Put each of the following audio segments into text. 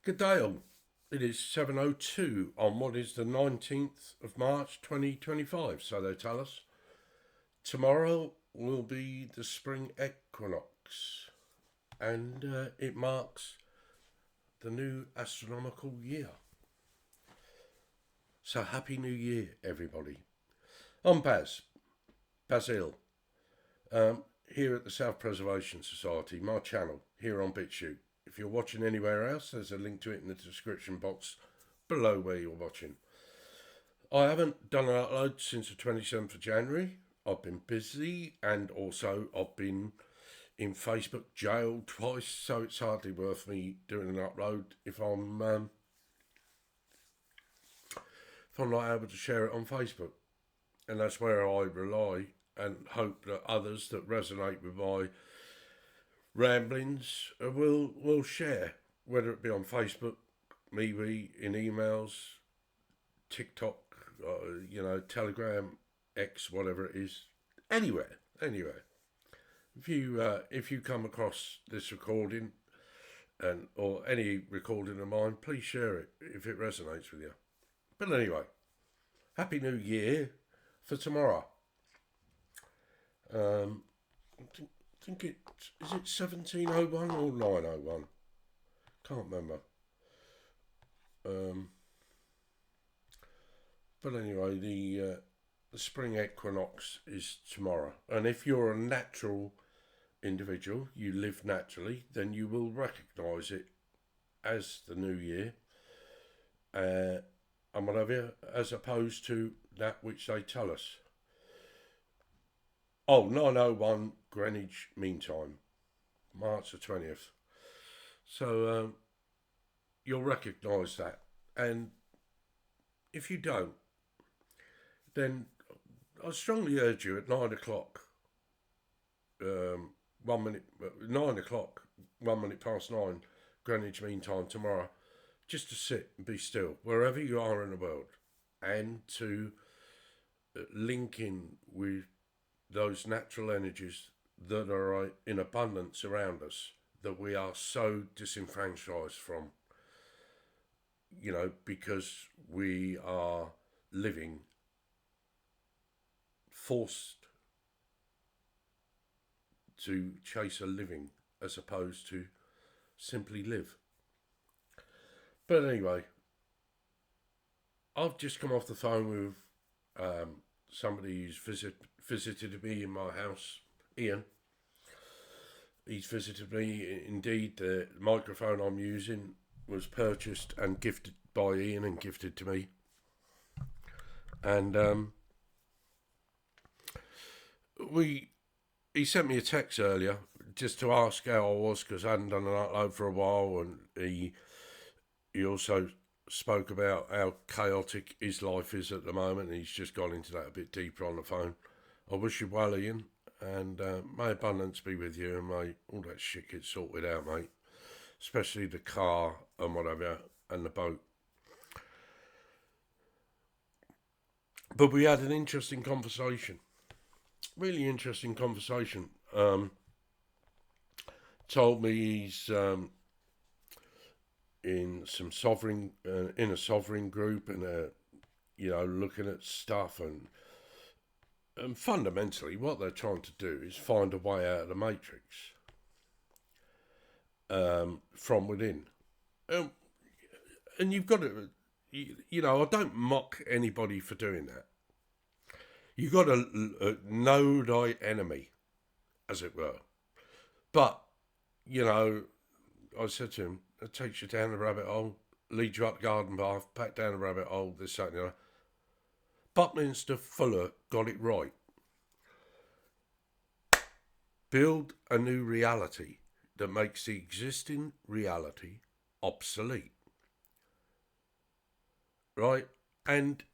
Good day all. It is 7:02 on what is the 19th of March 2025, so they tell us. Tomorrow will be the spring equinox and it marks the new astronomical year. So happy new year everybody. I'm Bazzill, here at the South Preservation Society, my channel here on Bitchute. If you're watching anywhere else, there's a link to it in the description box below where you're watching. I haven't done an upload since the 27th of January. I've been busy and also I've been in Facebook jail twice, so it's hardly worth me doing an upload if I'm not able to share it on Facebook. And that's where I rely and hope that others that resonate with my ramblings will share, whether it be on Facebook, MeWe, in emails, TikTok, Telegram, X, whatever it is, anywhere. If you come across this recording or any recording of mine, please share it if it resonates with you. But anyway, Happy New Year for tomorrow. I think is it 1701 or 901? Can't remember. But anyway, the spring equinox is tomorrow, and if you're a natural individual, you live naturally, then you will recognise it as the new year, and whatever, as opposed to that which they tell us. 9:01 Greenwich Mean Time, March the 20th. So you'll recognise that. And if you don't, then I strongly urge you at 9 o'clock, 1 minute, 9 o'clock, 1 minute past 9, Greenwich Mean Time tomorrow, just to sit and be still, wherever you are in the world, and to link in with those natural energies that are in abundance around us, that we are so disenfranchised from, because we are living forced to chase a living as opposed to simply live. But anyway, I've just come off the phone with somebody who's visited me in my house, Ian. He's visited me. Indeed, the microphone I'm using was purchased and gifted by Ian and gifted to me. And he sent me a text earlier just to ask how I was, because I hadn't done an upload for a while, and he also spoke about how chaotic his life is at the moment, and he's just gone into that a bit deeper on the phone. I wish you well, Ian, and may abundance be with you, and may all that shit get sorted out, mate, especially the car and whatever, and the boat. But we had an interesting conversation, really interesting conversation. Told me he's in some sovereign, in a sovereign group, and looking at stuff, and fundamentally what they're trying to do is find a way out of the matrix from within. And you've got to, I don't mock anybody for doing that. You've got to know thy enemy, as it were. But, I said to him, it takes you down the rabbit hole, leads you up the garden path, back down the rabbit hole, this, that, and the other. Buckminster Fuller got it right. Build a new reality that makes the existing reality obsolete. Right? And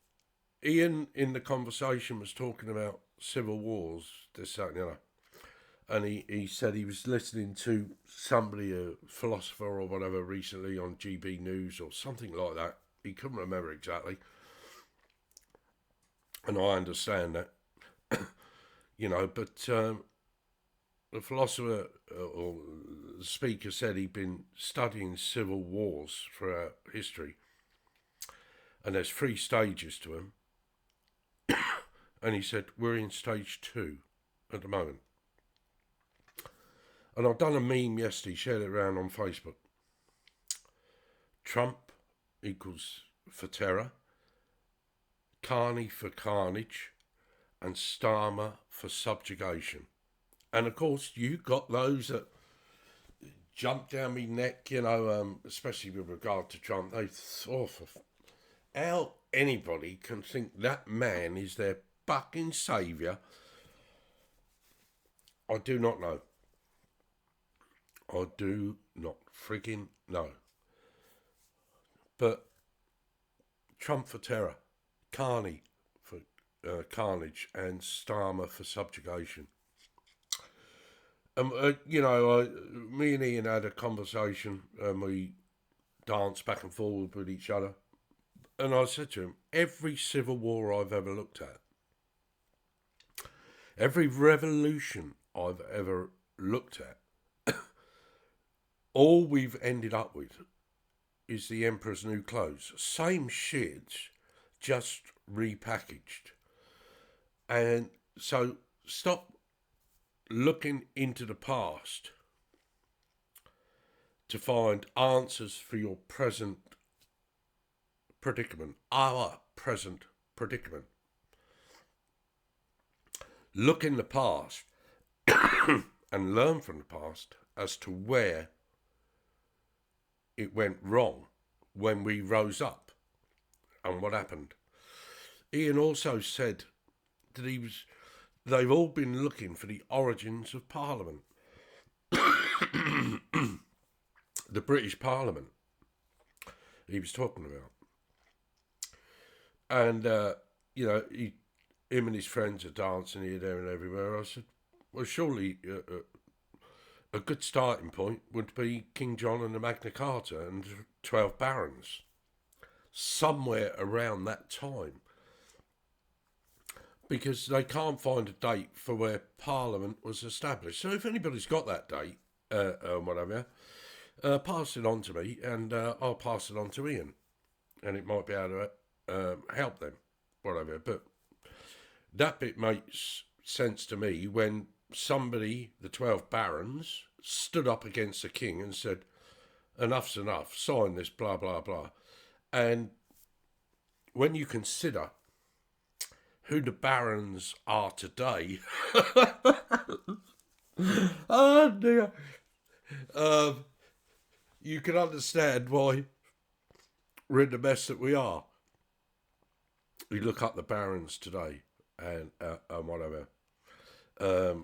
Ian, in the conversation, was talking about civil wars, this, that, and the other. And he said he was listening to somebody, a philosopher or whatever, recently on GB News or something like that. He couldn't remember exactly. And I understand that, but the philosopher or the speaker said he'd been studying civil wars throughout history, and there's 3 stages to them. And he said, we're in stage 2 at the moment. And I've done a meme yesterday, shared it around on Facebook. Trump equals for terror, Carney for carnage, and Starmer for subjugation. And of course, you got those that jump down me neck, you know, especially with regard to Trump. They thought, how anybody can think that man is their fucking saviour, I do not know. I do not friggin' know. But Trump for terror, Carney for carnage, and Starmer for subjugation. You know, me and Ian had a conversation, and we danced back and forward with each other. And I said to him, every civil war I've ever looked at, every revolution I've ever looked at, all we've ended up with is the Emperor's New Clothes. Same shit, just repackaged. And so stop looking into the past to find answers for your present predicament, our present predicament. Look in the past and learn from the past as to where it went wrong when we rose up and what happened. Ian also said that they've all been looking for the origins of Parliament. The British Parliament he was talking about. And, you know, him and his friends are dancing here, there and everywhere. I said, well, surely a good starting point would be King John and the Magna Carta and 12 barons. Somewhere around that time. Because they can't find a date for where Parliament was established. So if anybody's got that date, whatever, pass it on to me, and I'll pass it on to Ian. And it might be able to help them, whatever. But that bit makes sense to me when somebody, the 12 barons, stood up against the king and said, enough's enough, sign this, blah, blah, blah. And when you consider who the barons are today, oh dear, you can understand why we're in the mess that we are. You look up the barons today and whatever. I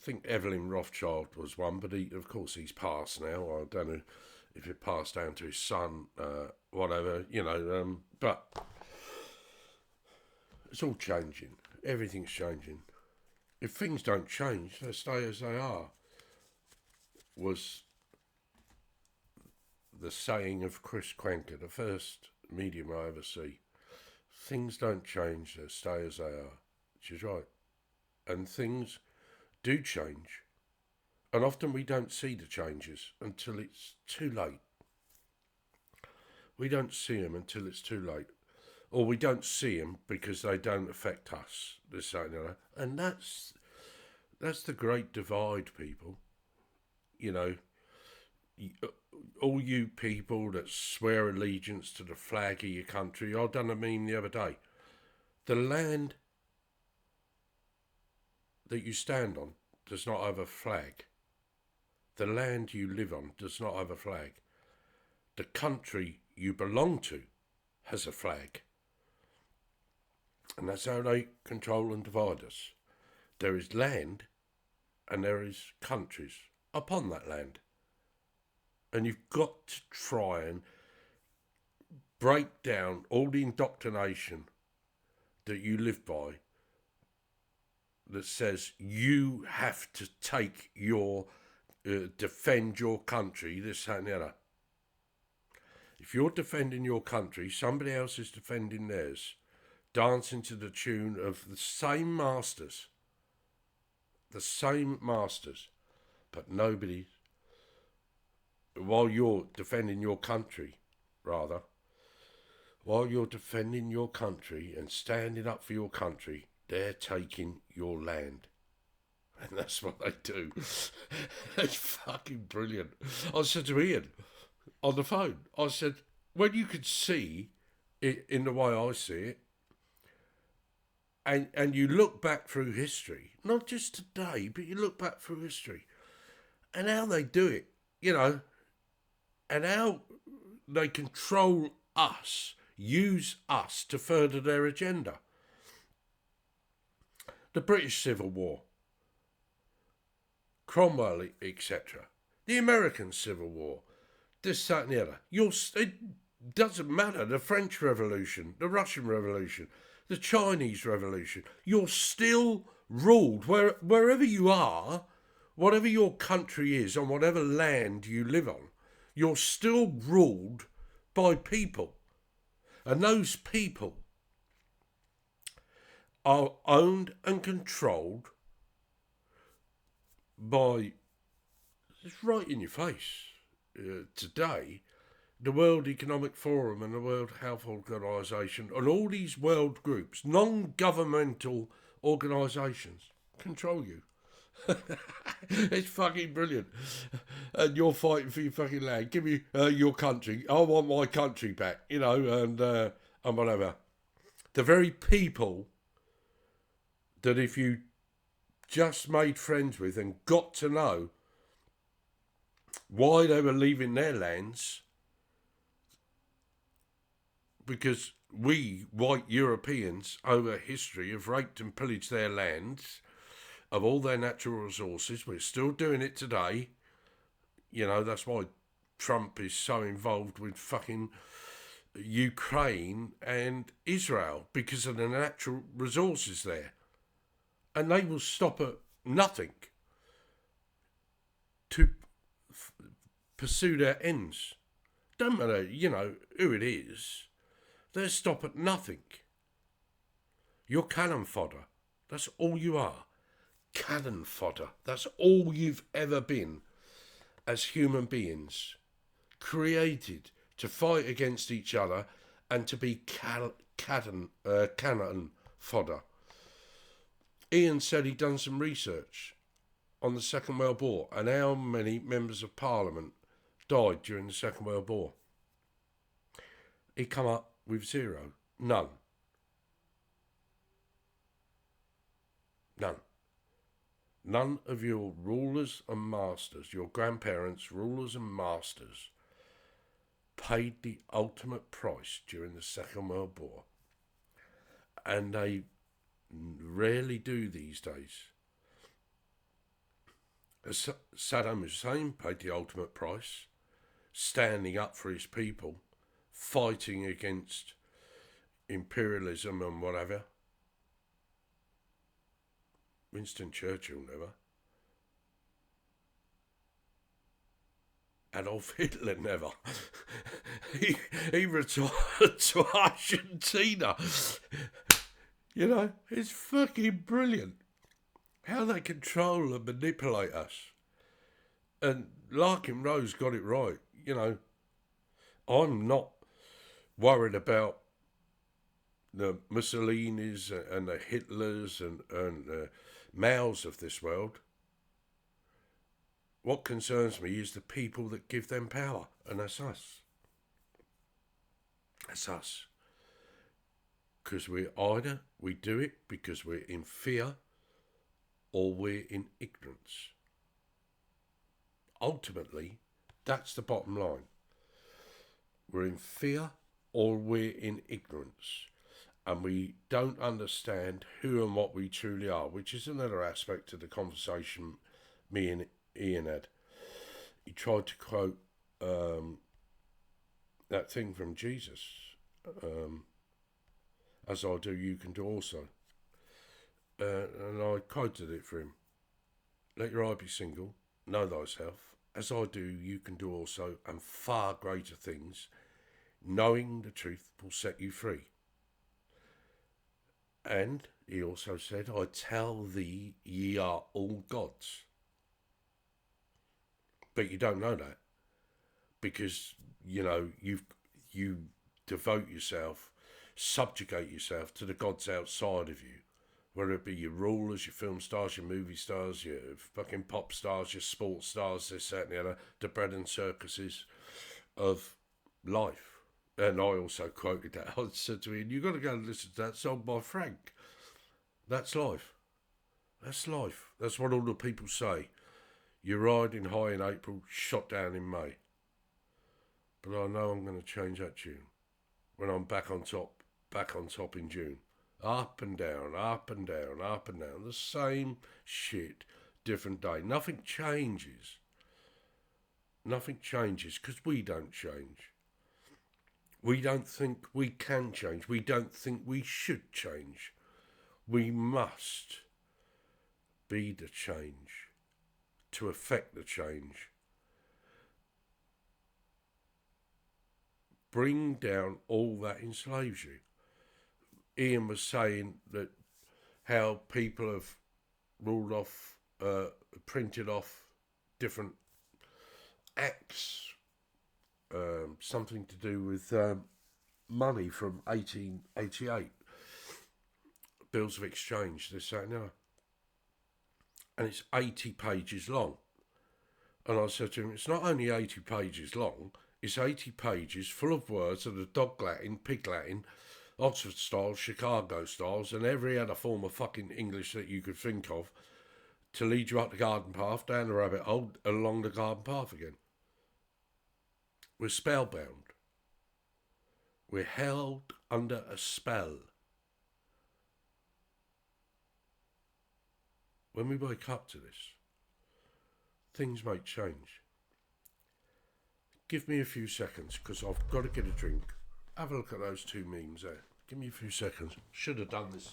think Evelyn Rothschild was one, but of course he's passed now. I don't know if it passed down to his son, whatever, you know, but it's all changing. Everything's changing. If things don't change, they stay as they are, was the saying of Chris Quenker, the first medium I ever see. Things don't change, they stay as they are, which is right. And things do change. And often we don't see the changes until it's too late. We don't see them until it's too late. Or we don't see them because they don't affect us. This, that, and the other. And that's the great divide, people. You know, all you people that swear allegiance to the flag of your country. I done a meme the other day. The land that you stand on does not have a flag. The land you live on does not have a flag. The country you belong to has a flag. And that's how they control and divide us. There is land and there is countries upon that land. And you've got to try and break down all the indoctrination that you live by that says you have to take your, defend your country, this, that and the other. If you're defending your country, somebody else is defending theirs, dancing to the tune of the same masters. The same masters. but nobody, while you're defending your country, rather, while you're defending your country and standing up for your country, they're taking your land. And that's what they do. It's fucking brilliant. I said to Ian on the phone, I said, when you could see it in the way I see it, and you look back through history, not just today, but you look back through history, and how they do it, you know, and how they control us, use us to further their agenda. The British Civil War, Cromwell, etc. The American Civil War, this, that and the other. It doesn't matter, the French Revolution, the Russian Revolution, the Chinese Revolution. You're still ruled, wherever you are, whatever your country is, on whatever land you live on, you're still ruled by people. And those people are owned and controlled by, it's right in your face today, the World Economic Forum and the World Health Organization and all these world groups, non-governmental organizations, control you. It's fucking brilliant. And you're fighting for your fucking land. Give me your country. I want my country back, you know, and whatever. The very people that if you just made friends with and got to know why they were leaving their lands, because we, white Europeans, over history have raped and pillaged their lands of all their natural resources. We're still doing it today. You know, that's why Trump is so involved with fucking Ukraine and Israel, because of the natural resources there. And they will stop at nothing to pursue their ends. Don't matter, you know, who it is. They'll stop at nothing. You're cannon fodder. That's all you are. Cannon fodder. That's all you've ever been as human beings. Created to fight against each other and to be cannon fodder. Ian said he'd done some research on the Second World War and how many members of Parliament died during the Second World War. He come up with zero. None. None. None of your rulers and masters, your grandparents, rulers and masters, paid the ultimate price during the Second World War. And they rarely do these days. Saddam Hussein paid the ultimate price, standing up for his people, fighting against imperialism and whatever. Winston Churchill never. Adolf Hitler never. he retired to Argentina. You know, it's fucking brilliant how they control and manipulate us. And Larkin Rose got it right. You know, I'm not worried about the Mussolinis and the Hitlers and the Maos of this world. What concerns me is the people that give them power, and that's us. That's us. Because we do it because we're in fear or we're in ignorance. Ultimately, that's the bottom line. We're in fear or we're in ignorance. And we don't understand who and what we truly are, which is another aspect of the conversation me and Ian had. He tried to quote that thing from Jesus. As I do, you can do also. And I quoted it for him. Let your eye be single, know thyself. As I do, you can do also, and far greater things. Knowing the truth will set you free. And he also said, I tell thee, ye are all gods. But you don't know that because, you know, you devote yourself, subjugate yourself to the gods outside of you, whether it be your rulers, your film stars, your movie stars, your fucking pop stars, your sports stars, this, that, and the other, the bread and circuses of life. And I also quoted that. I said to him, you've got to go and listen to that song by Frank. That's life. That's life. That's what all the people say. You're riding high in April, shot down in May. But I know I'm going to change that tune when I'm back on top in June. Up and down, up and down, up and down. The same shit, different day. Nothing changes. Nothing changes because we don't change. We don't think we can change. We don't think we should change. We must be the change to affect the change. Bring down all that enslaves you. Ian was saying that how people have ruled off, printed off different acts, something to do with money from 1888, bills of exchange, this, that, and the other. And it's 80 pages long. And I said to him, it's not only 80 pages long, it's 80 pages full of words of the dog Latin, pig Latin, Oxford styles, Chicago styles, and every other form of fucking English that you could think of to lead you up the garden path, down the rabbit hole, along the garden path again. We're spellbound. We're held under a spell. When we wake up to this, things may change. Give me a few seconds, because I've got to get a drink. Have a look at those two memes there. Give me a few seconds. Should have done this.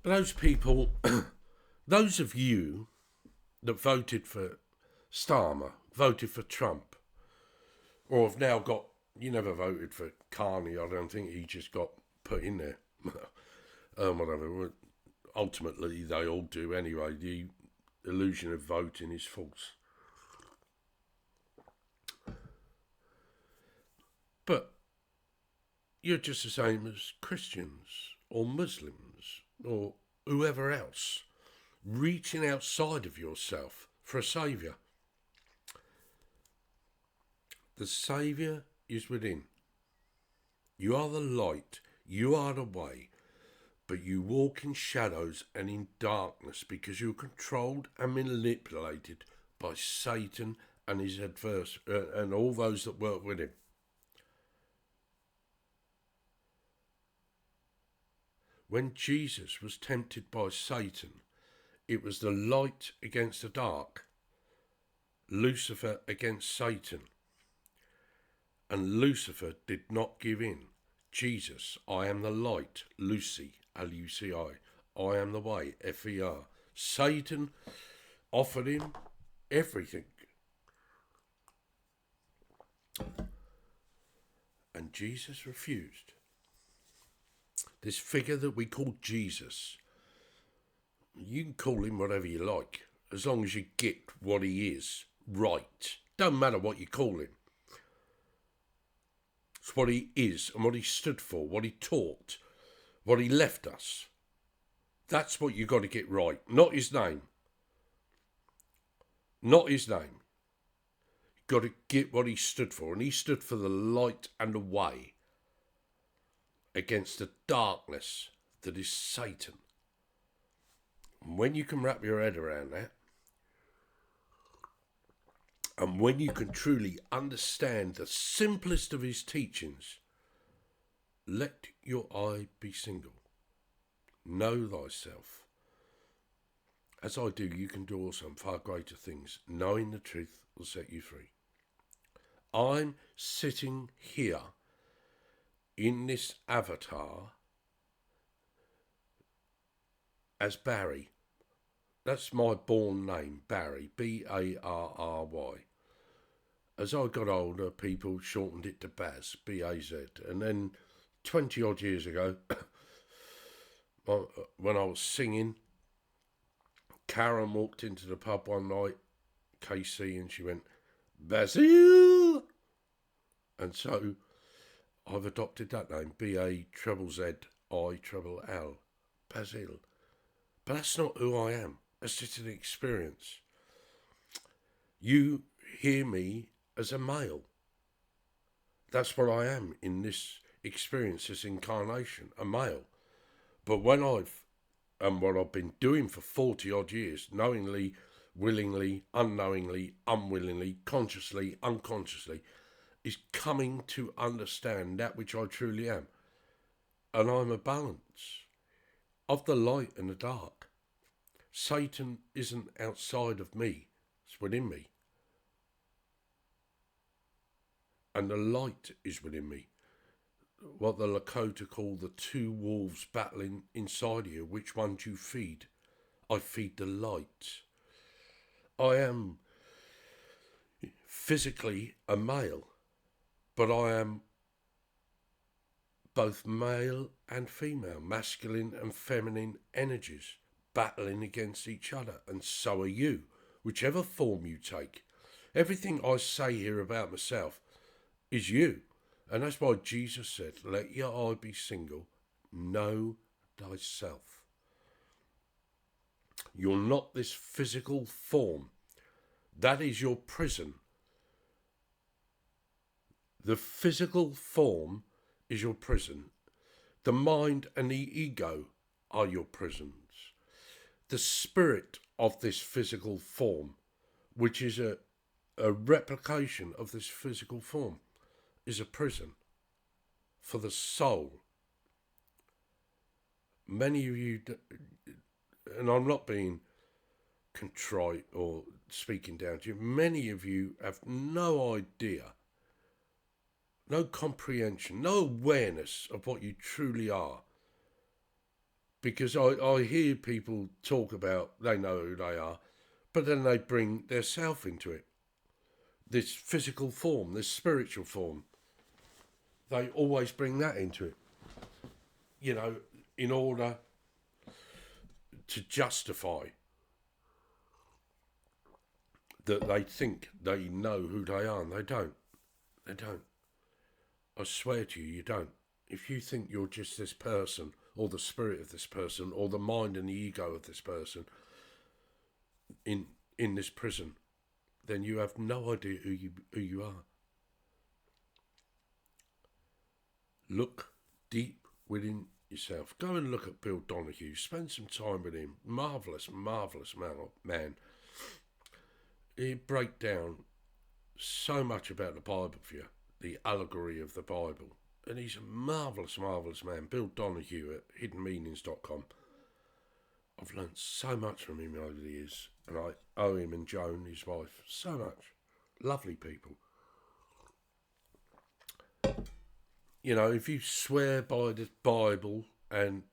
But those people, those of you that voted for Starmer, voted for Trump, or have now got, you never voted for Carney, I don't think, he just got put in there. Whatever. Ultimately, they all do anyway. The illusion of voting is false. But you're just the same as Christians or Muslims or whoever else, reaching outside of yourself for a saviour. The saviour is within. You are the light, you are the way, but you walk in shadows and in darkness because you're controlled and manipulated by Satan and his and all those that work with him. When Jesus was tempted by Satan, it was the light against the dark, Lucifer against Satan. And Lucifer did not give in. Jesus, I am the light, Lucy, L-U-C-I, I am the way, F-E-R. Satan offered him everything. And Jesus refused. This figure that we call Jesus, you can call him whatever you like, as long as you get what he is right. Don't matter what you call him. It's what he is and what he stood for, what he taught, what he left us. That's what you got to get right, not his name. Not his name. You've got to get what he stood for, and he stood for the light and the way against the darkness that is Satan. And when you can wrap your head around that, and when you can truly understand the simplest of his teachings, let your eye be single. Know thyself. As I do, you can do also far greater things. Knowing the truth will set you free. I'm sitting here in this avatar as Barry. That's my born name, Barry, Barry. As I got older, people shortened it to Baz, B-A-Z. And then 20 odd years ago, when I was singing, Karen walked into the pub one night, KC, and she went, Bazzzilll! And so I've adopted that name, B-A-Z-Z-I-L-L, Bazzzilll. But that's not who I am. That's just an experience. You hear me as a male. That's what I am in this experience, this incarnation, a male. But when what I've been doing for 40 odd years, knowingly, willingly, unknowingly, unwillingly, consciously, unconsciously, is coming to understand that which I truly am. And I'm a balance of the light and the dark. Satan isn't outside of me, it's within me. And the light is within me. What the Lakota call the two wolves battling inside you. Which one do you feed? I feed the light. I am physically a male, but I am both male and female, masculine and feminine energies battling against each other, and so are you, whichever form you take. Everything I say here about myself is you. And that's why Jesus said, let your eye be single, know thyself. You're not this physical form. That is your prison. The physical form is your prison. The mind and the ego are your prisons. The spirit of this physical form, which is a replication of this physical form, is a prison for the soul. Many of you, and I'm not being contrite or speaking down to you, many of you have no idea, no comprehension, no awareness of what you truly are. Because I hear people talk about they know who they are, but then they bring their self into it. This physical form, this spiritual form. They always bring that into it, you know, in order to justify that they think they know who they are, and they don't. They don't. I swear to you, you don't. If you think you're just this person, or the spirit of this person, or the mind and the ego of this person in this prison, then you have no idea who you are. Look deep within yourself. Go and look at Bill Donahue. Spend some time with him. Marvellous, marvellous man. He'd break down so much about the Bible for you, the allegory of the Bible. And he's a marvellous, marvellous man. Bill Donahue at hiddenmeanings.com. I've learned so much from him over the years. And I owe him and Joan, his wife, so much. Lovely people. You know, if you swear by the Bible and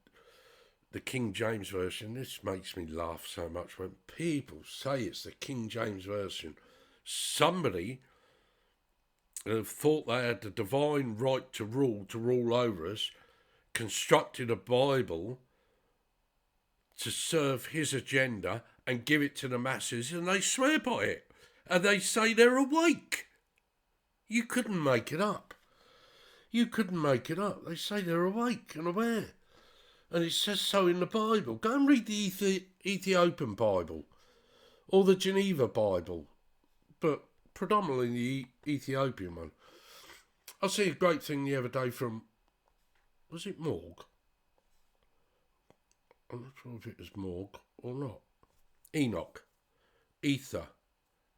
the King James Version, this makes me laugh so much when people say it's the King James Version. Somebody who thought they had the divine right to rule over us, constructed a Bible to serve his agenda and give it to the masses, and they swear by it. And they say they're awake. You couldn't make it up. You couldn't make it up. They say they're awake and aware. And it says so in the Bible. Go and read the Ethiopian Bible or the Geneva Bible, but predominantly the Ethiopian one. I see a great thing the other day from, was it Morg? I'm not sure if it was Morg or not. Enoch, ether,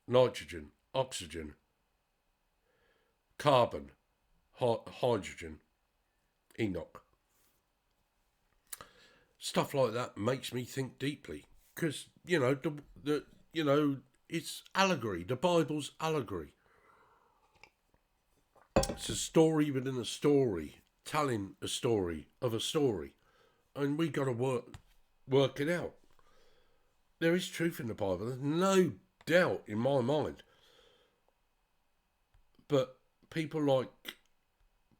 nitrogen, oxygen, carbon, hydrogen, Enoch. Stuff like that makes me think deeply, because you know it's allegory. The Bible's allegory. It's a story within a story, telling a story of a story, and we got to work work it out. There is truth in the Bible. There's no doubt in my mind. But people like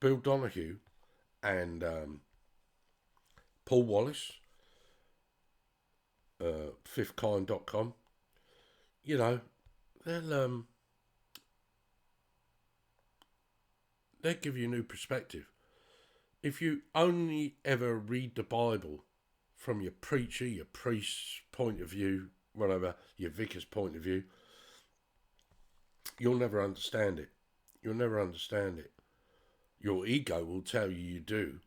Bill Donahue and Paul Wallace, fifthkind.com, you know, they'll give you a new perspective. If you only ever read the Bible from your preacher, your priest's point of view, whatever, your vicar's point of view, you'll never understand it. You'll never understand it. Your ego will tell you do.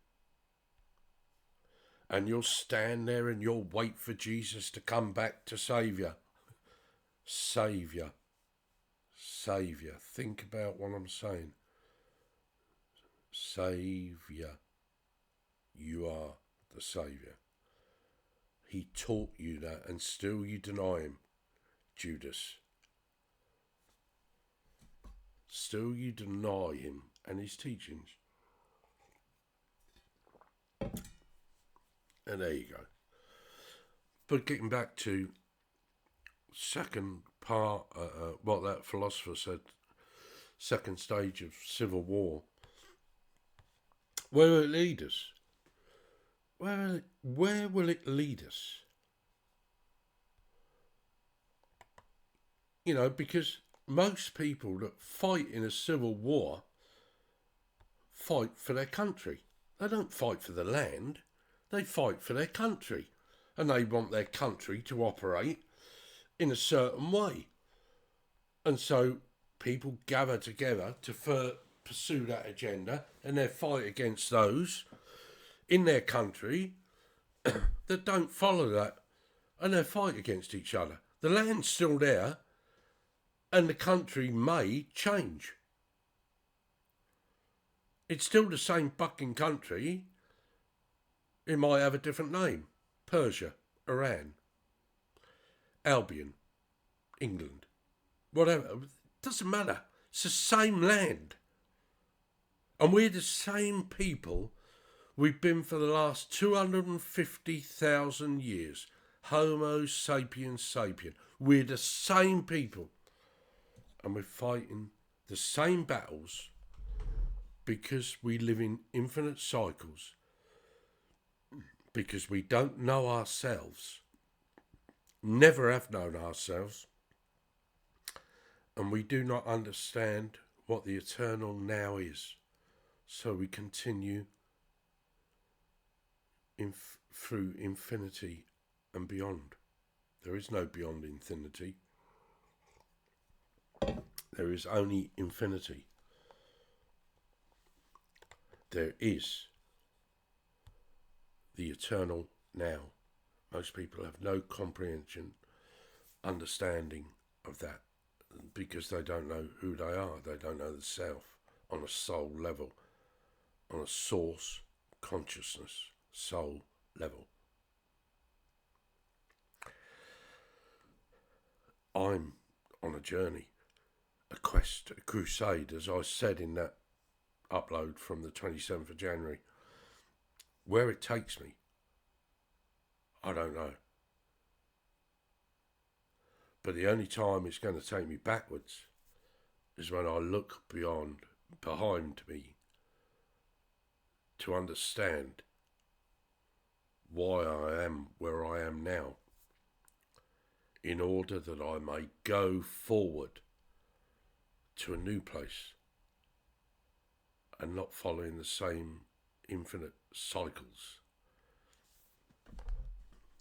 And you'll stand there and you'll wait for Jesus to come back to save you. Saviour. Saviour. Think about what I'm saying. Saviour. You are the Saviour. He taught you that, and still you deny him, Judas. Still you deny him and his teachings. And there you go. But getting back to second part, what that philosopher said, second stage of civil war. Where will it lead us? Where will it lead us? You know, because most people that fight in a civil war fight for their country. They don't fight for the land. They fight for their country. And they want their country to operate in a certain way. And so people gather together to pursue that agenda, and they fight against those in their country that don't follow that, and they fight against each other. The land's still there, and the country may change. It's still the same fucking country. It might have a different name. Persia, Iran, Albion, England, whatever. It doesn't matter. It's the same land. And we're the same people we've been for the last 250,000 years. Homo sapiens sapien. We're the same people. And we're fighting the same battles because we live in infinite cycles. Because we don't know ourselves. Never have known ourselves. And we do not understand what the eternal now is. So we continue through infinity and beyond. There is no beyond infinity. There is only infinity. There is the eternal now. Most people have no comprehension, understanding of that, because they don't know who they are. They don't know the self on a soul level, on a source consciousness soul level. I'm on a journey, a quest, a crusade, as I said in that upload from the 27th of January. Where it takes me, I don't know. But the only time it's going to take me backwards is when I look behind me, to understand why I am where I am now, in order that I may go forward to a new place and not following the same infinite cycles.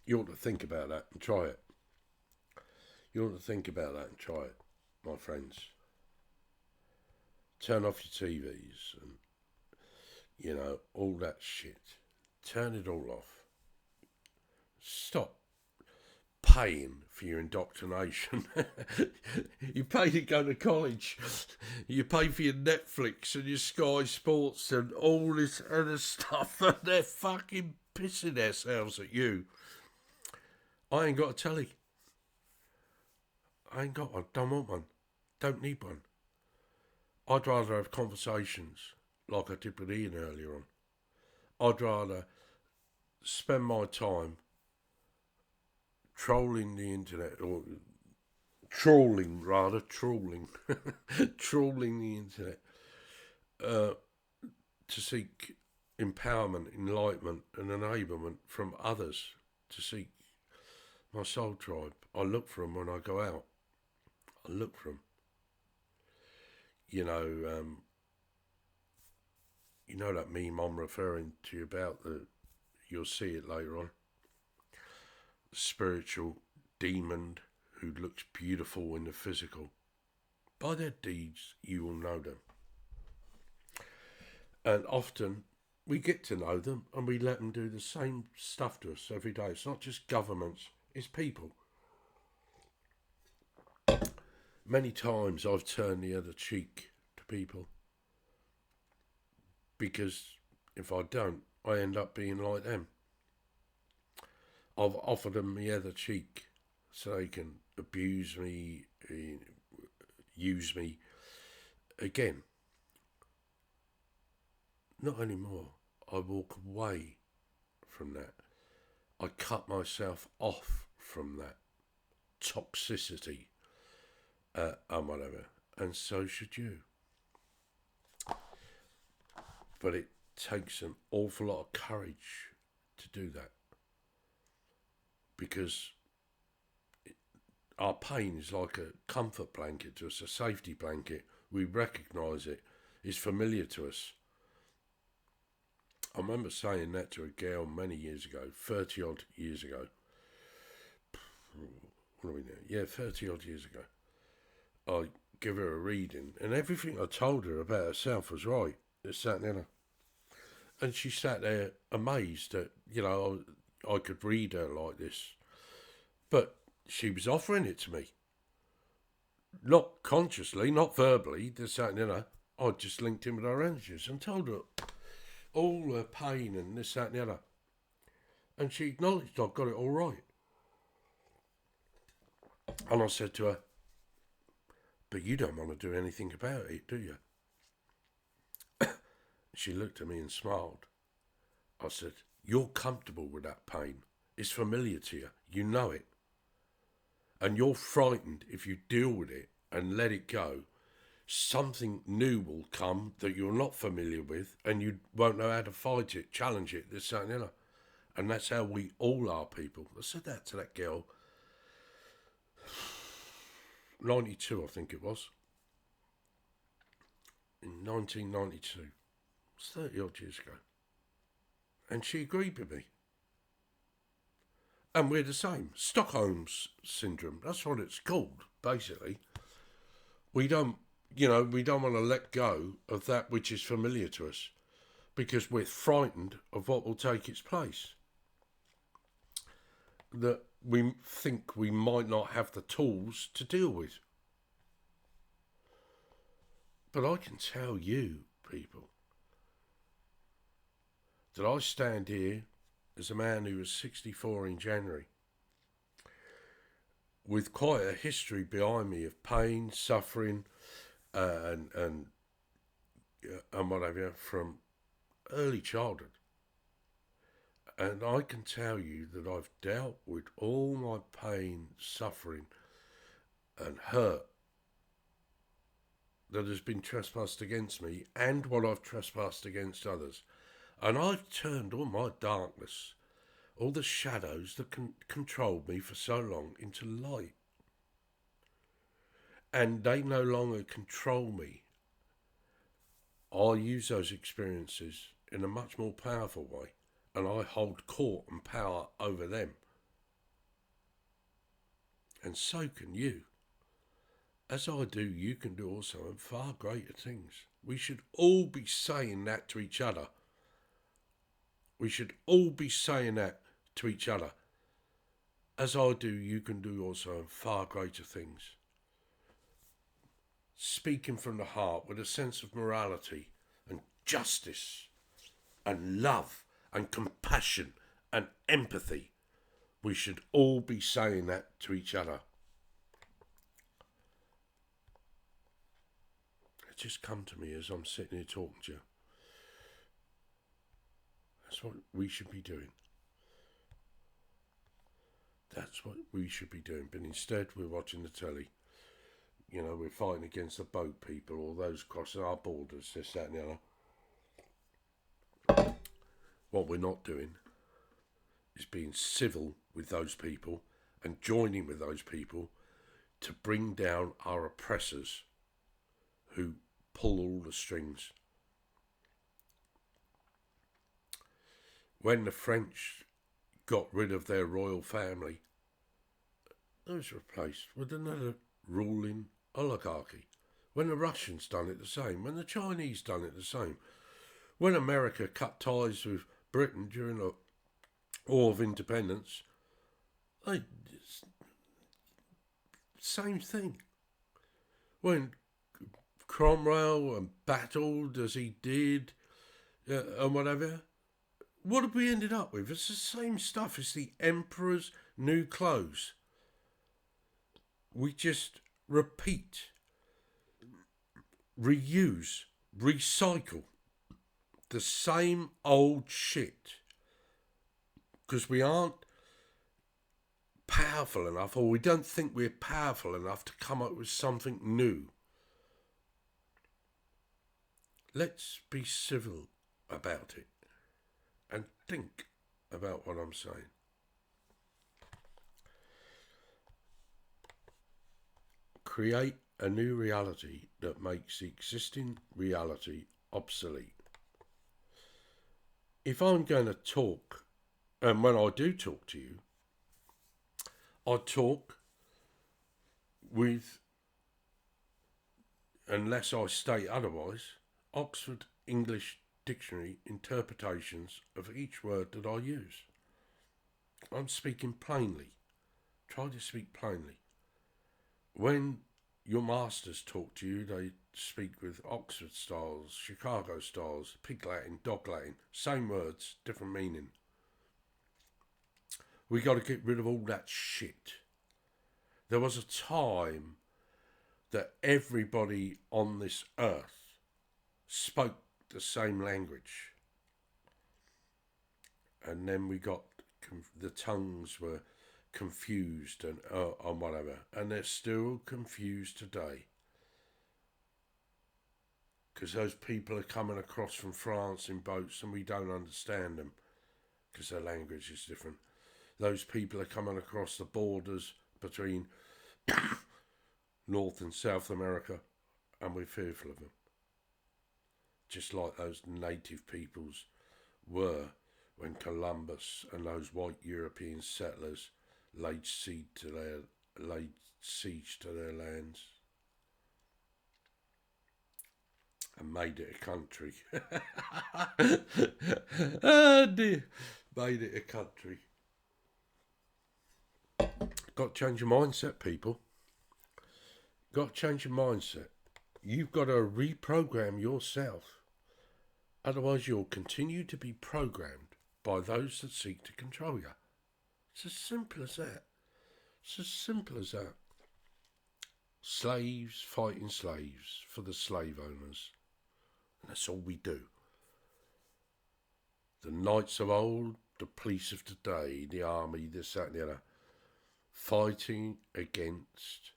You ought to think about that and try it. You ought to think about that and try it, my friends. Turn off your TVs and, you know, all that shit. Turn it all off. Stop paying for your indoctrination. You pay to go to college. You pay for your Netflix and your Sky Sports and all this other stuff, and they're fucking pissing themselves at you. I ain't got a telly. I ain't got one. Don't want one. Don't need one. I'd rather have conversations like I did with Ian earlier on. I'd rather spend my time trolling the internet, or trawling rather, trawling, trawling the internet to seek empowerment, enlightenment and enablement from others, to seek my soul tribe. I look for them when I go out. I look for them. You know that meme I'm referring to you about, you'll see it later on. The spiritual demon who looks beautiful in the physical. By their deeds you will know them. And often we get to know them and we let them do the same stuff to us every day. It's not just governments, it's people. Many times I've turned the other cheek to people, because if I don't, I end up being like them. I've offered them the other cheek so they can abuse me, use me again. Not anymore. I walk away from that. I cut myself off from that toxicity and whatever, and so should you. But it takes an awful lot of courage to do that, because our pain is like a comfort blanket to us, a safety blanket. We recognise it, it's familiar to us. I remember saying that to a girl many years ago, 30 odd years ago. What are we now? Yeah, 30 odd years ago. I give her a reading, and everything I told her about herself was right. This, that, and the other. And she sat there amazed that, I could read her like this. But she was offering it to me. Not consciously, not verbally, this, that, and the other. I just linked in with her energies and told her all her pain and this, that, and the other. And she acknowledged I've got it all right. And I said to her, but you don't want to do anything about it, do you? She looked at me and smiled. I said, you're comfortable with that pain. It's familiar to you. You know it. And you're frightened if you deal with it and let it go. Something new will come that you're not familiar with, and you won't know how to fight it, challenge it, this, that, and the other. And that's how we all are, people. I said that to that girl. 92, I think it was. In 1992. It's 30 odd years ago. And she agreed with me. And we're the same. Stockholm's syndrome. That's what it's called, basically. We don't want to let go of that which is familiar to us, because we're frightened of what will take its place. That we think we might not have the tools to deal with. But I can tell you, people, that I stand here as a man who was 64 in January, with quite a history behind me of pain, suffering, and whatever, from early childhood. And I can tell you that I've dealt with all my pain, suffering and hurt that has been trespassed against me, and what I've trespassed against others. And I've turned all my darkness, all the shadows that controlled me for so long, into light. And they no longer control me. I use those experiences in a much more powerful way, and I hold court and power over them. And so can you. As I do, you can do also, and far greater things. We should all be saying that to each other. We should all be saying that to each other. As I do, you can do also, and far greater things. Speaking from the heart with a sense of morality and justice and love and compassion and empathy. We should all be saying that to each other. It just come to me as I'm sitting here talking to you. That's what we should be doing. That's what we should be doing. But instead, we're watching the telly. You know, we're fighting against the boat people or those crossing our borders, this, that, and the other. What we're not doing is being civil with those people and joining with those people to bring down our oppressors who pull all the strings. When the French got rid of their royal family, it was replaced with another ruling oligarchy. When the Russians done it the same, when the Chinese done it the same, when America cut ties with Britain during the War of Independence, same thing. When Cromwell battled as he did and whatever, what have we ended up with? It's the same stuff. It's the emperor's new clothes. We just repeat, reuse, recycle the same old shit because we aren't powerful enough, or we don't think we're powerful enough to come up with something new. Let's be civil about it and think about what I'm saying. Create a new reality that makes the existing reality obsolete. If I'm going to talk, and when I do talk to you, I talk with, unless I state otherwise, Oxford English Dictionary interpretations of each word that I use. I'm speaking plainly. Try to speak plainly. When your masters talk to you, they speak with Oxford styles, Chicago styles, pig Latin, dog Latin, same words, different meaning. We got to get rid of all that shit. There was a time that everybody on this earth spoke the same language. And then we got, the tongues were confused and whatever. And they're still confused today. Because those people are coming across from France in boats and we don't understand them. Because their language is different. Those people are coming across the borders between North and South America and we're fearful of them. Just like those native peoples were when Columbus and those white European settlers laid siege to their lands and made it a country. Oh dear, made it a country. Got to change your mindset, people. Got to change your mindset. You've got to reprogram yourself. Otherwise, you'll continue to be programmed by those that seek to control you. It's as simple as that. It's as simple as that. Slaves fighting slaves for the slave owners. And that's all we do. The knights of old, the police of today, the army, this, that, and the other, fighting against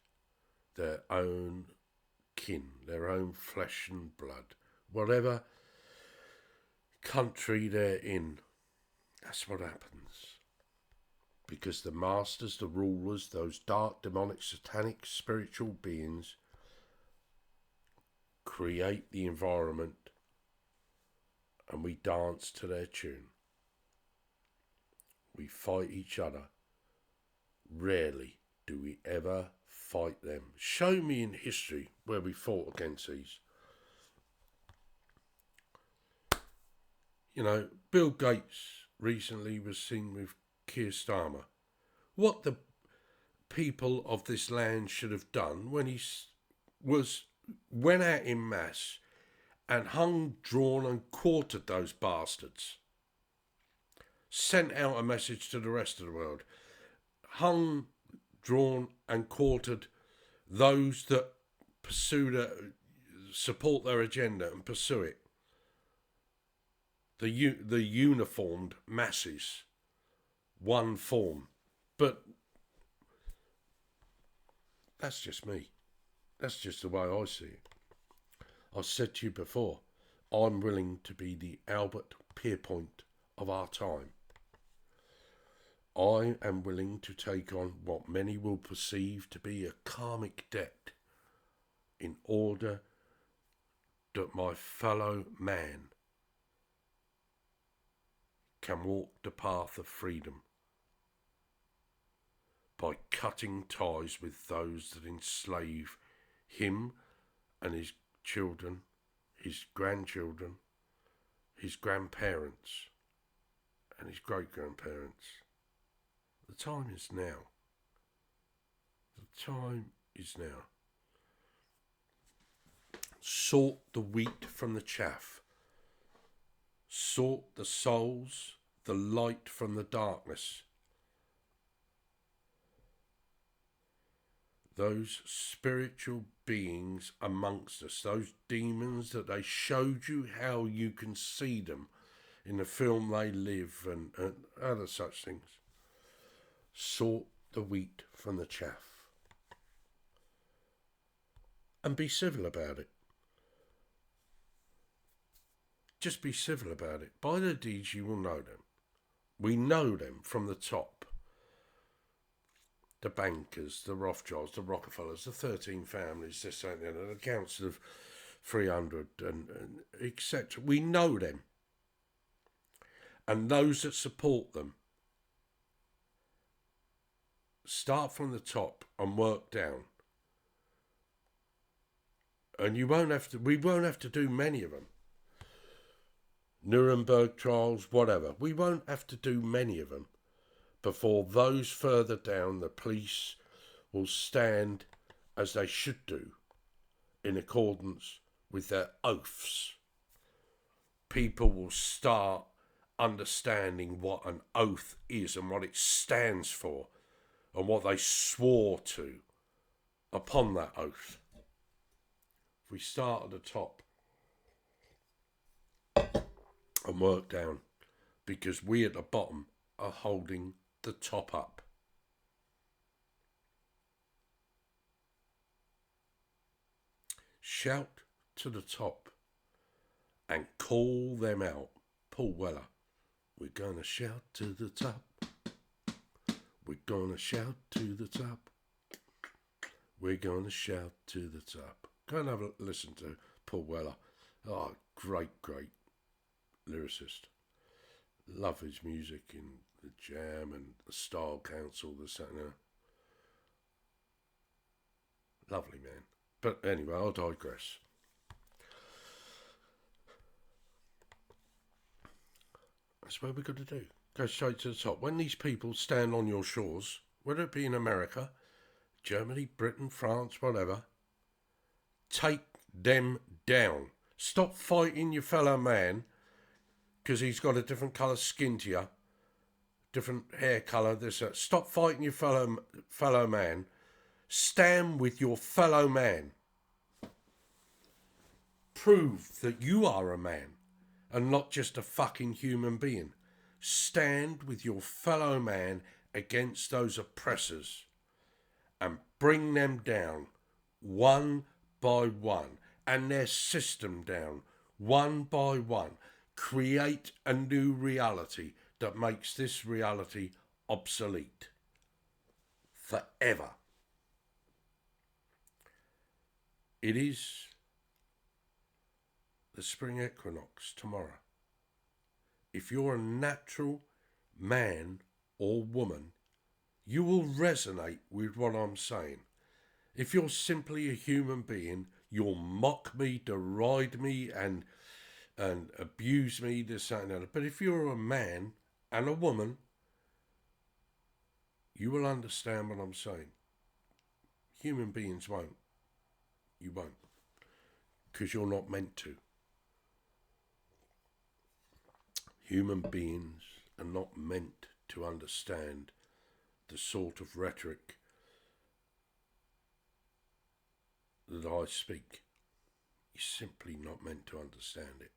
their own kin, their own flesh and blood, whatever country they're in. That's what happens. Because the masters, the rulers, those dark, demonic, satanic, spiritual beings create the environment and we dance to their tune. We fight each other. Rarely do we ever fight them. Show me in history where we fought against these. You know, Bill Gates recently was seen with Keir Starmer. What the people of this land should have done when he went out in mass and hung, drawn and quartered those bastards. Sent out a message to the rest of the world. Hung, drawn and quartered those that support their agenda and pursue it. The uniformed masses, one form. But That's just me. That's just the way I see it. I've said to you before, I'm willing to be the Albert Pierpoint of our time. I am willing to take on what many will perceive to be a karmic debt in order that my fellow man can walk the path of freedom by cutting ties with those that enslave him and his children, his grandchildren, his grandparents, and his great-grandparents. The time is now. The time is now. Sort the wheat from the chaff. Sort the souls, the light from the darkness. Those spiritual beings amongst us, those demons that they showed you how you can see them in the film They Live and other such things. Sort the wheat from the chaff. And be civil about it. Just be civil about it. By their deeds you will know them. We know them from the top. The bankers, the Rothschilds, the Rockefellers, the 13 families, this and that, the council of 300 and etc. We know them. And those that support them. Start from the top and work down. And we won't have to do many of them. Nuremberg trials, whatever. We won't have to do many of them before those further down, the police, will stand as they should do in accordance with their oaths. People will start understanding what an oath is and what it stands for and what they swore to upon that oath. If we start at the top and work down, because we at the bottom are holding the top up. Shout to the top and call them out. Paul Weller, we're gonna shout to the top. We're gonna shout to the top. We're gonna shout to the top. Go and have a listen to Paul Weller. Oh, great lyricist. Love his music in the Jam and the Style Council, this and that. Lovely man. But anyway, I'll digress. That's what we've got to do. Go straight to the top. When these people stand on your shores, whether it be in America, Germany, Britain, France, whatever, take them down. Stop fighting your fellow man because he's got a different colour skin to you, different hair colour, this, that. Stop fighting your fellow man. Stand with your fellow man. Prove that you are a man and not just a fucking human being. Stand with your fellow man against those oppressors and bring them down one by one and their system down one by one. Create a new reality that makes this reality obsolete forever. It is the spring equinox tomorrow. If you're a natural man or woman, you will resonate with what I'm saying. If you're simply a human being, you'll mock me, deride me, and abuse me, this, that, and that. But if you're a man and a woman, you will understand what I'm saying. Human beings won't. You won't. Because you're not meant to. Human beings are not meant to understand the sort of rhetoric that I speak. You're simply not meant to understand it.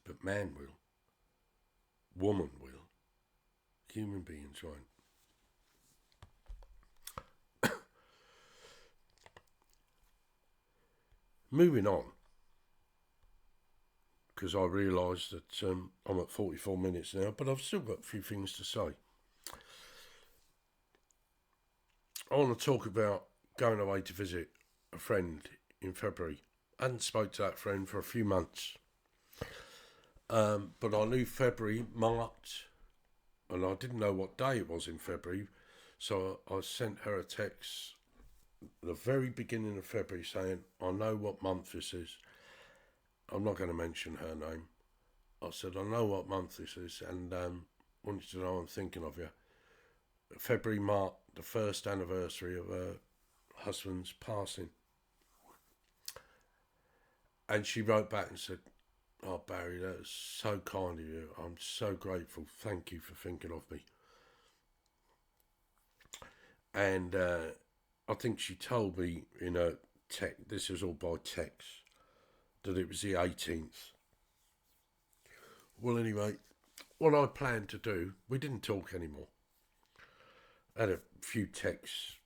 But man will. Woman will. Human beings won't. moving on, because I realise that I'm at 44 minutes now, but I've still got a few things to say. I want to talk about going away to visit a friend in February. I hadn't spoke to that friend for a few months. But I knew February marked, and I didn't know what day it was in February, so I sent her a text at the very beginning of February saying, I know what month this is. I'm not going to mention her name. I said, I know what month this is, and want you to know I'm thinking of you. February marked the first anniversary of her husband's passing. And she wrote back and said, oh, Barry, that is so kind of you. I'm so grateful. Thank you for thinking of me. And I think she told me in a text, this is all by text, that it was the 18th. Well, anyway, what I planned to do, we didn't talk anymore. I had a few text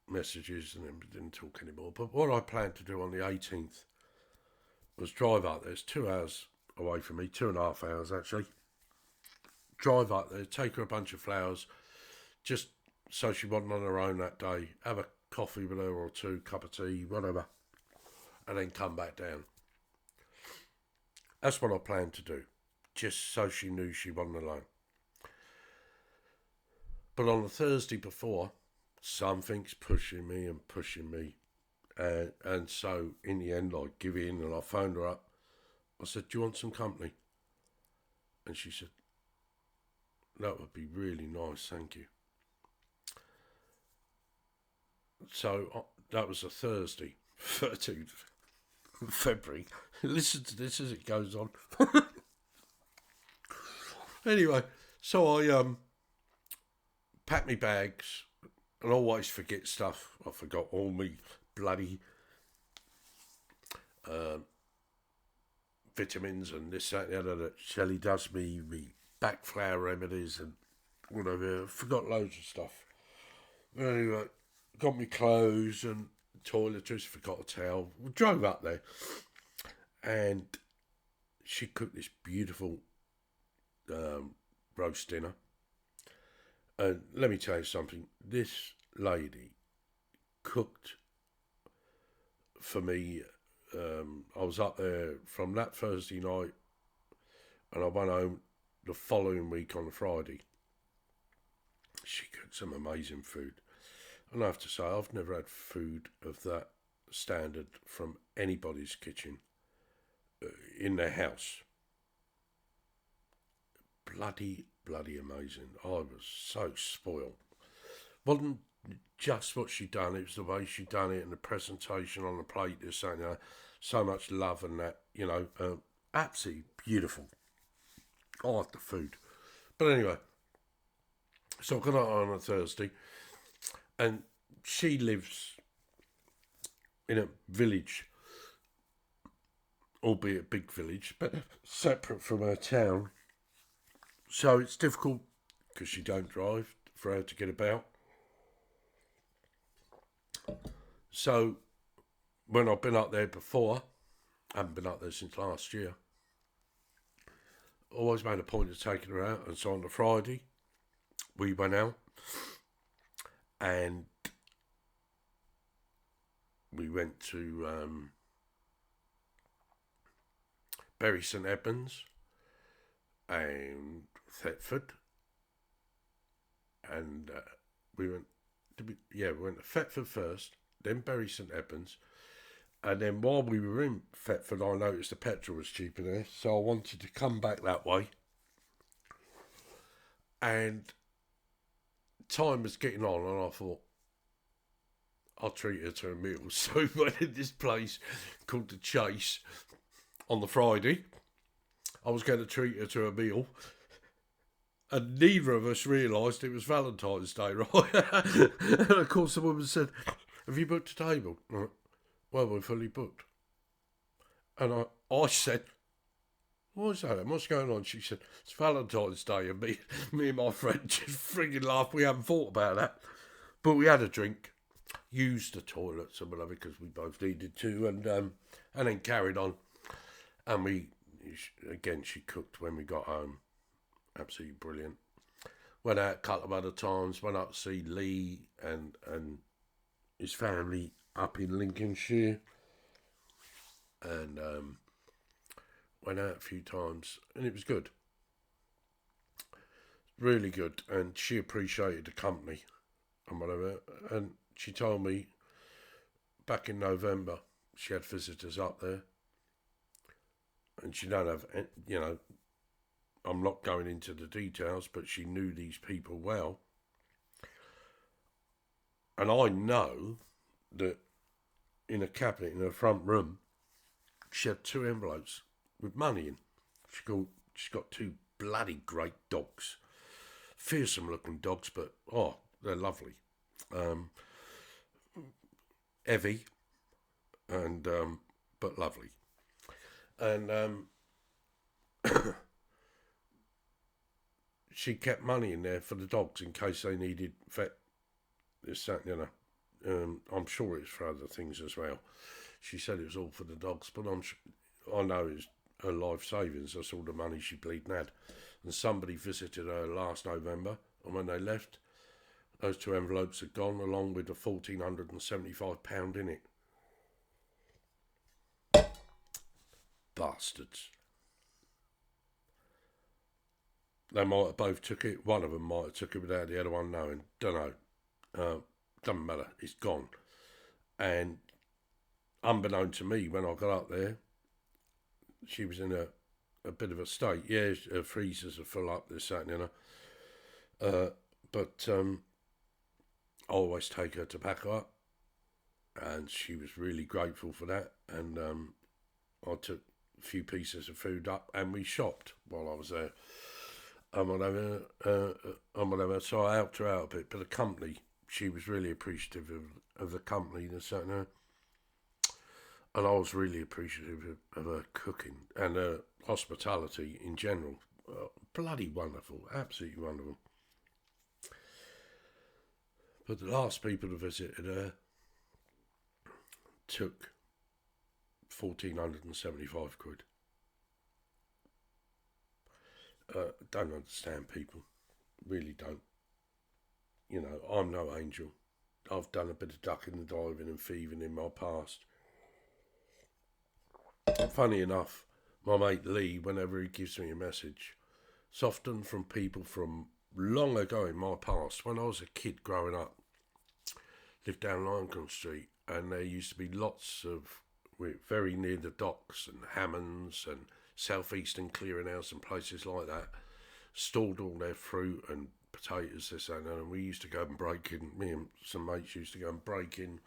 messages and then we didn't talk anymore. But what I planned to do on the 18th was drive up there. It's 2 hours away from me, 2.5 hours actually. Drive up there, take her a bunch of flowers, just so she wasn't on her own that day. Have a coffee with her or two, cup of tea, whatever, and then come back down. That's what I planned to do, just so she knew she wasn't alone. But on the Thursday before, something's pushing me. And so in the end, I give in and I phoned her up. I said, do you want some company? And she said, that would be really nice, thank you. So that was a Thursday, 13th February. Listen to this as it goes on. Anyway, so I packed my bags and always forget stuff. I forgot all me bloody vitamins and this, that, and the other that Shelley does me back flower remedies and whatever. I forgot loads of stuff. Anyway, got me clothes and toiletries, forgot a towel. We drove up there and she cooked this beautiful roast dinner. And let me tell you something, this lady cooked for me. I was up there from that Thursday night and I went home the following week on a Friday. She cooked some amazing food. And I have to say, I've never had food of that standard from anybody's kitchen in their house. Bloody amazing. I was so spoiled. Wasn't just what she done, it was the way she done it and the presentation on the plate, this, that, you know, so much love and that, you know, absolutely beautiful. I like the food. But anyway, so I got out on a Thursday and she lives in a village, albeit a big village, but separate from her town. So it's difficult, because she don't drive, for her to get about. So when I've been up there before, I haven't been up there since last year, always made a point of taking her out. And so on the Friday, we went out and we went to Bury St Edmunds and Thetford, and we went to Thetford first, then Bury St Edmunds, and then while we were in Thetford, I noticed the petrol was cheaper there, so I wanted to come back that way. And time was getting on, and I thought, I'll treat her to a meal. So we went in this place called The Chase on the Friday. I was going to treat her to a meal, and neither of us realised it was Valentine's Day, right? And of course the woman said, have you booked a table? Well, we're fully booked. And I said, what's that? What's going on? She said, it's Valentine's Day. And me and my friend just frigging laughed. We hadn't thought about that. But we had a drink. used the toilets and whatever because we both needed to, and then carried on. And she cooked when we got home. Absolutely brilliant. Went out a couple of other times. Went up to see Lee and his family up in Lincolnshire, and went out a few times, and it was good, really good. And she appreciated the company and whatever. And she told me back in November she had visitors up there, and she don't have, I'm not going into the details, but she knew these people well. And I know that in a cabinet in her front room, she had 2 envelopes with money in. She's got 2 bloody great dogs. Fearsome looking dogs, but, they're lovely. Heavy, and, but lovely. And, she kept money in there for the dogs in case they needed vet. This, that, I'm sure it's for other things as well. She said it was all for the dogs, but I know it's her life savings. That's all the money she bleeding had. And somebody visited her last November, and when they left, those 2 envelopes had gone along with the £1,475 in it. Bastards. They might have both took it. One of them might have took it without the other one knowing. Don't know. Doesn't matter. It's gone. And unbeknown to me, when I got up there, she was in a bit of a state. Yeah, her freezers are full up, this, that, but I always take her tobacco up, and she was really grateful for that. And I took a few pieces of food up, and we shopped while I was there. And whatever. So I helped her out a bit, but the company, she was really appreciative of the company, and I was really appreciative of her cooking and her hospitality in general. Bloody wonderful, absolutely wonderful. But the last people who visited her took 1,475 quid. Don't understand people, really don't. I'm no angel. I've done a bit of ducking and diving and thieving in my past. Funny enough, my mate Lee, whenever he gives me a message, it's often from people from long ago in my past. When I was a kid growing up, lived down Lincoln Street, and there used to be lots of, very near the docks and Hammonds and South Eastern Clearinghouse and places like that, stored all their fruit and potatoes, this and we used to go and break in. Me and some mates used to go and break in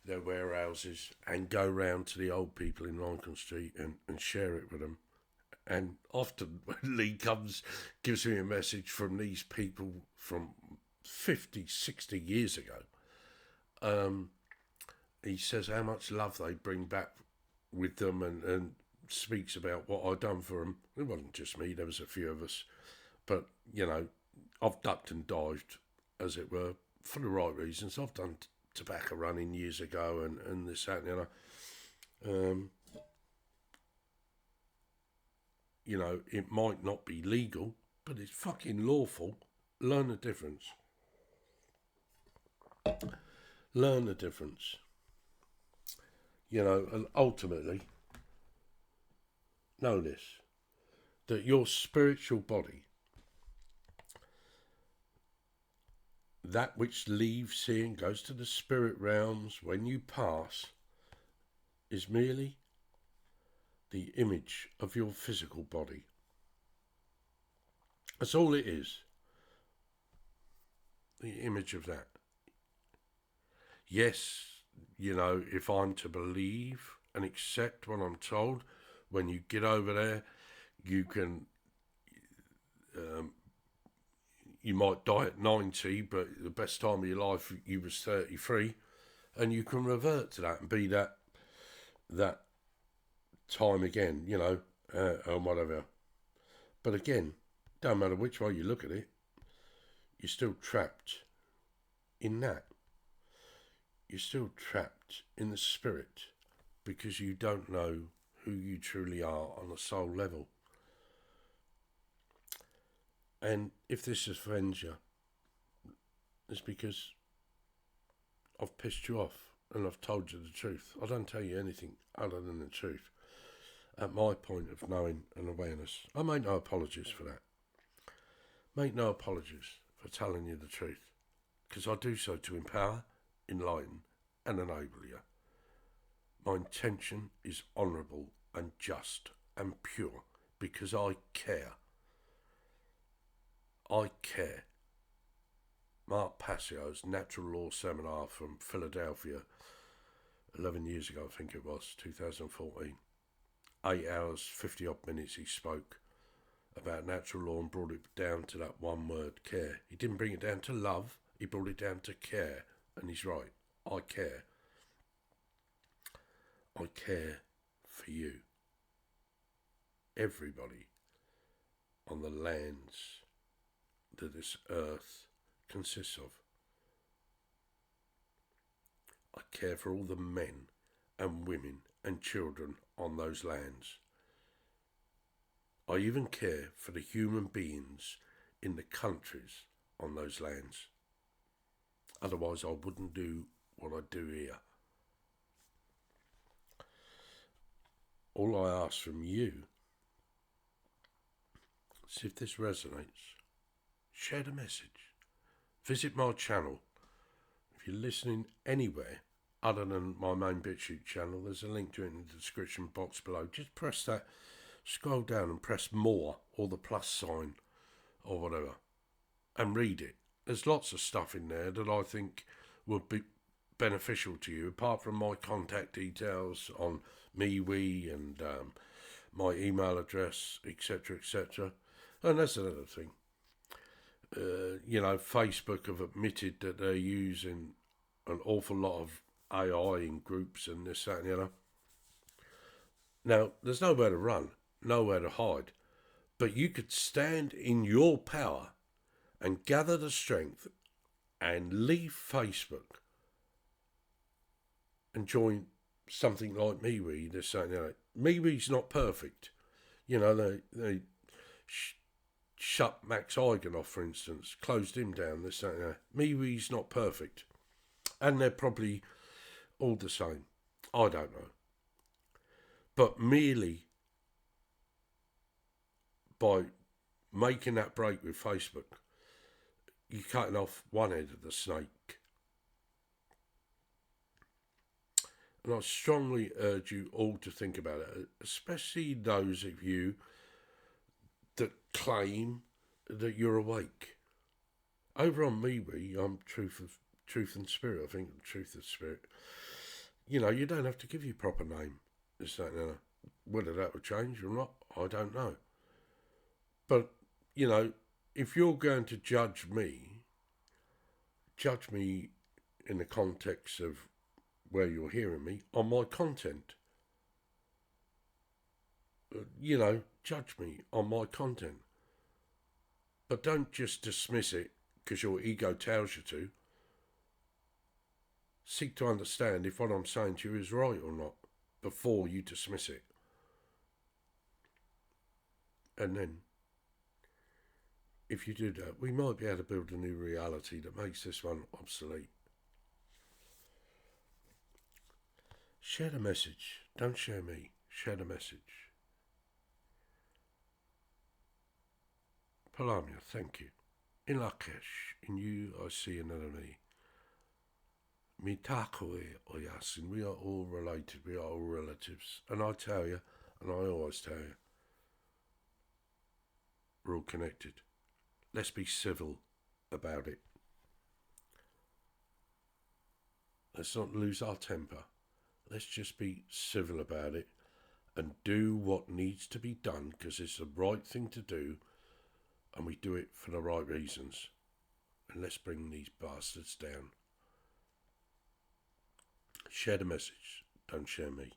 their warehouses and go round to the old people in Lincoln Street and share it with them. And often when Lee gives me a message from these people from 50, 60 years ago, he says how much love they bring back with them, and speaks about what I'd done for them. It wasn't just me, there was a few of us. But, I've ducked and dived, as it were, for the right reasons. I've done tobacco running years ago and this, that, it might not be legal, but it's fucking lawful. Learn the difference. Learn the difference. And ultimately, know this, that your spiritual body, that which leaves here and goes to the spirit realms when you pass, is merely the image of your physical body. That's all it is. The image of that. Yes, if I'm to believe and accept what I'm told, when you get over there, you can, you might die at 90, but the best time of your life, you was 33, and you can revert to that and be that time again, or whatever. But again, don't matter which way you look at it, you're still trapped in that. you're still trapped in the spirit because you don't know who you truly are on a soul level. And if this offends you, it's because I've pissed you off and I've told you the truth. I don't tell you anything other than the truth at my point of knowing and awareness. I make no apologies for that. Make no apologies for telling you the truth, because I do so to empower, enlighten and enable you. My intention is honourable and just and pure because I care. I care. Mark Passio's Natural Law Seminar from Philadelphia 11 years ago, I think it was, 2014. 8 hours, 50 odd minutes he spoke about natural law and brought it down to that one word, care. He didn't bring it down to love, he brought it down to care. And he's right, I care. I care for you. Everybody on the lands that this earth consists of. I care for all the men and women and children on those lands. I even care for the human beings in the countries on those lands. Otherwise I wouldn't do what I do here. All I ask from you is, if this resonates, share the message. Visit my channel. If you're listening anywhere other than my main Bitchute channel, there's a link to it in the description box below. Just press that, scroll down and press more or the plus sign or whatever and read it. There's lots of stuff in there that I think would be beneficial to you, apart from my contact details on MeWe and my email address, etc., etc. And that's another thing. Facebook have admitted that they're using an awful lot of AI in groups and this, that, and the other. Now, there's nowhere to run, nowhere to hide, but you could stand in your power and gather the strength and leave Facebook and join something like MeWe, this, that, and the other. MeWe's not perfect. They shut Max Eigen off, for instance, closed him down, this, that, and the other. MeWe's not perfect. And they're probably all the same. I don't know. But merely by making that break with Facebook, you're cutting off one head of the snake. And I strongly urge you all to think about it, especially those of you that claim that you're awake. Over on MeWe, I'm Truth and Spirit, I think, Truth and Spirit. You don't have to give your proper name. It's that, whether that will change or not, I don't know. But, if you're going to judge me in the context of where you're hearing me, on my content. Judge me on my content. But don't just dismiss it because your ego tells you to. Seek to understand if what I'm saying to you is right or not before you dismiss it. And then, if you do that, we might be able to build a new reality that makes this one obsolete. Share the message. Don't share me. Share the message. Palamia, thank you. In Lakesh, in you I see another me. Mitakoe o Yasin, we are all related, we are all relatives. And I tell you, and I always tell you, we're all connected. Let's be civil about it. Let's not lose our temper. Let's just be civil about it and do what needs to be done because it's the right thing to do and we do it for the right reasons. And let's bring these bastards down. Share the message. Don't share me.